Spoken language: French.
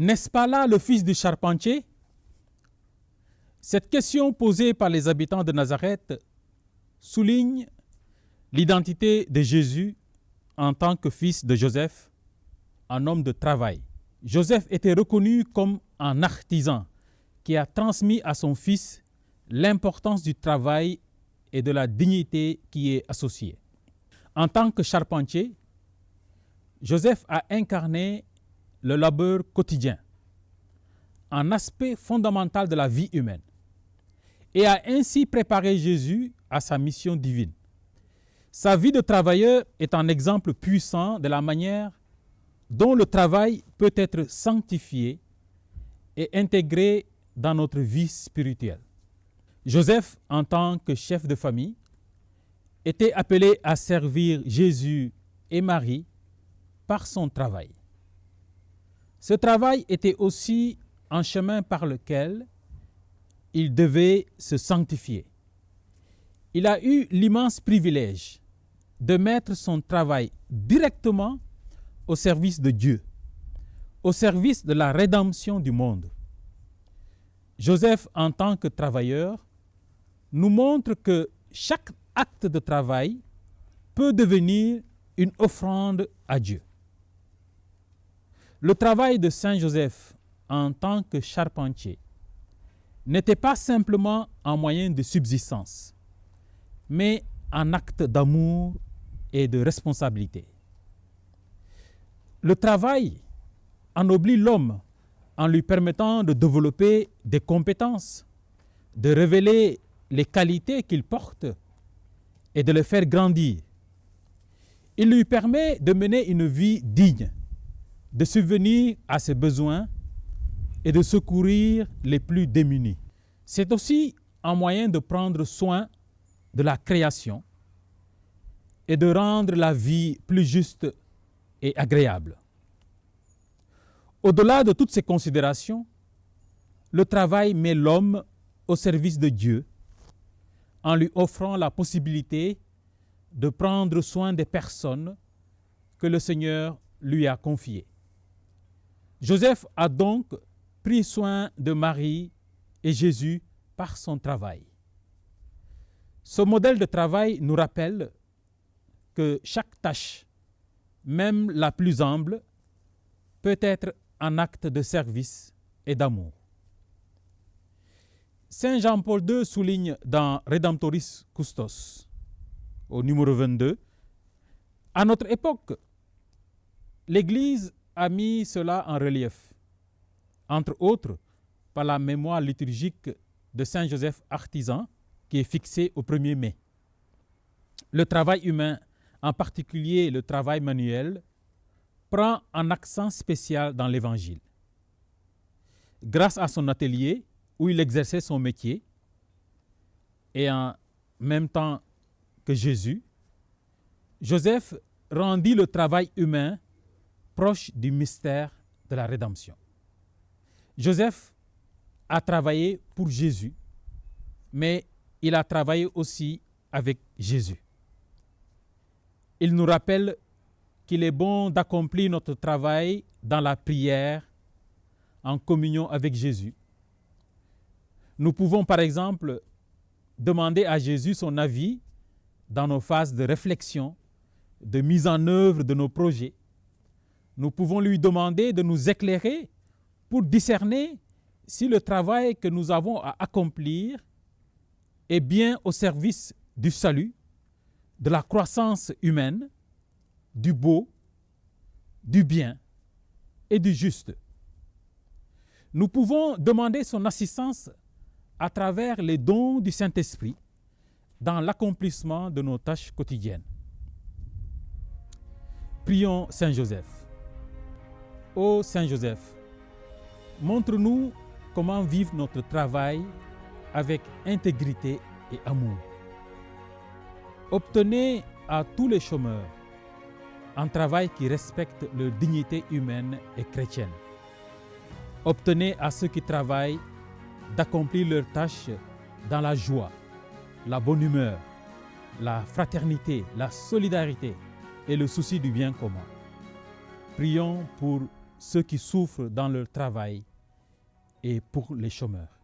N'est-ce pas là le fils du charpentier? Cette question posée par les habitants de Nazareth souligne l'identité de Jésus en tant que fils de Joseph, un homme de travail. Joseph était reconnu comme un artisan qui a transmis à son fils l'importance du travail et de la dignité qui est associée. En tant que charpentier, Joseph a incarné le labeur quotidien, un aspect fondamental de la vie humaine, et a ainsi préparé Jésus à sa mission divine. Sa vie de travailleur est un exemple puissant de la manière dont le travail peut être sanctifié et intégré dans notre vie spirituelle. Joseph, en tant que chef de famille, était appelé à servir Jésus et Marie par son travail. Ce travail était aussi un chemin par lequel il devait se sanctifier. Il a eu l'immense privilège de mettre son travail directement au service de Dieu, au service de la rédemption du monde. Joseph, en tant que travailleur, nous montre que chaque acte de travail peut devenir une offrande à Dieu. Le travail de Saint Joseph en tant que charpentier n'était pas simplement un moyen de subsistance, mais un acte d'amour et de responsabilité. Le travail ennoblit l'homme en lui permettant de développer des compétences, de révéler les qualités qu'il porte et de le faire grandir. Il lui permet de mener une vie digne, de subvenir à ses besoins et de secourir les plus démunis. C'est aussi un moyen de prendre soin de la création et de rendre la vie plus juste et agréable. Au-delà de toutes ces considérations, le travail met l'homme au service de Dieu en lui offrant la possibilité de prendre soin des personnes que le Seigneur lui a confiées. Joseph a donc pris soin de Marie et Jésus par son travail. Ce modèle de travail nous rappelle que chaque tâche, même la plus humble, peut être un acte de service et d'amour. Saint Jean-Paul II souligne dans Redemptoris Custos, au numéro 22, à notre époque, l'Église a mis cela en relief, entre autres par la mémoire liturgique de Saint Joseph artisan qui est fixée au 1er mai. Le travail humain, en particulier le travail manuel, prend un accent spécial dans l'Évangile. Grâce à son atelier, où il exerçait son métier, et en même temps que Jésus, Joseph rendit le travail humain proche du mystère de la rédemption. Joseph a travaillé pour Jésus, mais il a travaillé aussi avec Jésus. Il nous rappelle qu'il est bon d'accomplir notre travail dans la prière, en communion avec Jésus. Nous pouvons par exemple demander à Jésus son avis dans nos phases de réflexion, de mise en œuvre de nos projets. Nous pouvons lui demander de nous éclairer pour discerner si le travail que nous avons à accomplir est bien au service du salut, de la croissance humaine, du beau, du bien et du juste. Nous pouvons demander son assistance à travers les dons du Saint-Esprit dans l'accomplissement de nos tâches quotidiennes. Prions Saint Joseph. Ô Saint Joseph, montre-nous comment vivre notre travail avec intégrité et amour. Obtenez à tous les chômeurs un travail qui respecte leur dignité humaine et chrétienne. Obtenez à ceux qui travaillent d'accomplir leurs tâches dans la joie, la bonne humeur, la fraternité, la solidarité et le souci du bien commun. Prions pour ceux qui souffrent dans leur travail et pour les chômeurs.